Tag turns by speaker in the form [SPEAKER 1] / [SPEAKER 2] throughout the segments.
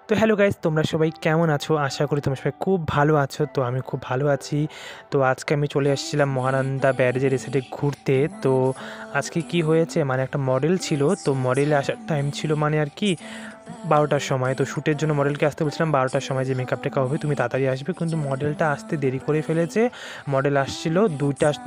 [SPEAKER 1] তো hello guys, তোমরা সবাই কেমন আছো? আশা করি তোমরা সবাই খুব ভালো আছো। তো আমি খুব ভালো আছি। তো আজকে আমি চলে এসেছিলাম মহানন্দা ব্যারেজের এই সাইডে ঘুরতে। তো আজকে কি হয়েছে, মানে একটা মডেল ছিল। তো মডেলে আসার টাইম ছিল মানে আর কি 12টার সময়। তো শ্যুটের জন্য মডেলকে আসতে বলছিলাম 12টার সময়, যে মেকআপ টেকআপ হবে, তুমি তাড়াতাড়ি আসবে। কিন্তু মডেলটা আসতে দেরি করে ফেলেছে। মডেল আসছিল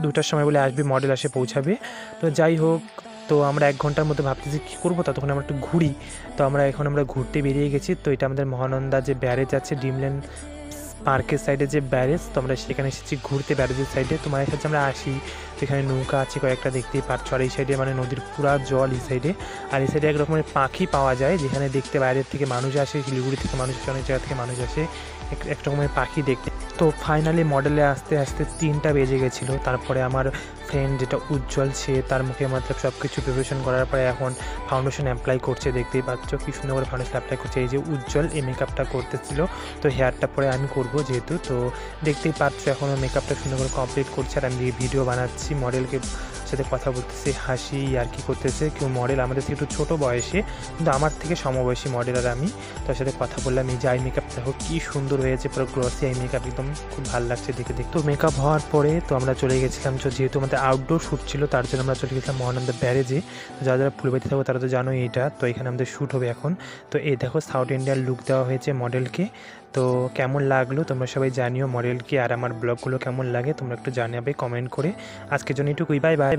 [SPEAKER 1] 2টার সময় বলে আসবে, মডেল এসে পৌঁছাবে। তো যাই হোক, তো আমরা 1 ঘন্টার মধ্যে ভাবতেছি কী করবো, ততক্ষণ আমরা একটু ঘুরি। তো আমরা ঘুরতে বেরিয়ে গেছি। তো এটা আমাদের মহানন্দা যে ব্যারেজ আছে, ড্রিমল্যান্ড পার্কের সাইডে যে ব্যারেজ, তো আমরা সেখানে এসেছি ঘুরতে ব্যারেজের সাইডে। তো মায়ের সাথে আমরা আসি, সেখানে নৌকা আছে কয়েকটা, দেখতেই পাচ্ছ। আর এই সাইডে মানে নদীর পুরা জল এই সাইডে। আর এই সাইডে এক রকমের পাখি পাওয়া যায়, যেখানে দেখতে বাইরের থেকে মানুষ আসে, শিলিগুড়ি থেকে মানুষ আসে, অনেক জায়গা থেকে মানুষ আসে এক রকমের পাখি দেখতে। তো ফাইনালি মডেলে আসতে আসতে 3টা বেজে গেছিলো। তারপরে আমার ফ্রেন্ড যেটা উজ্জ্বল, সে তার মুখে মতলব সব কিছু প্রিপারেশন করার পরে এখন ফাউন্ডেশন অ্যাপ্লাই করছে। দেখতেই পাচ্ছ কি সুন্দর করে ফাউন্ডেশন অ্যাপ্লাই করছে। এই যে উজ্জ্বল এই মেকআপটা করতেছিল, তো হেয়ারটা পরে আমি করব যেহেতু। তো দেখতেই পাচ্ছ এখনও মেকআপটা সুন্দর করে কমপ্লিট করছে, আর আমি ভিডিও বানাচ্ছি, মডেলকে সাথে কথা বলতেছি, হাসি আর কি করতেছে। কেউ মডেল আমাদের থেকে একটু ছোটো বয়সে, কিন্তু আমার থেকে সমবয়সী মডেল, আর আমি তার সাথে কথা বললাম। এই যে আই মেকআপ দেখো কি সুন্দর হয়েছে, পুরো গ্লসি আই মেকআপ, একদম খুব ভালো লাগছে দেখে দেখতে। তো মেকআপ হওয়ার পরে তো আমরা চলে গেছিলাম, তো যেহেতু আমাদের আউটডোর শ্যুট ছিল তার জন্য আমরা চলে গেছিলাম মহানন্দা ব্যারেজে। তো যারা যারা ফুলবাড়িতে থাকো তারা তো জানোই এটা। তো এখানে আমাদের শ্যুট হবে এখন। তো এই দেখো সাউথ ইন্ডিয়ার লুক দেওয়া হয়েছে মডেলকে। তো কেমন লাগলো তোমরা সবাই জানিও মডেলকে, আর আমার ব্লগগুলো কেমন লাগে তোমরা একটু জানাবে কমেন্ট করে। আজকের জন্য এটুকুই, বাই বাই।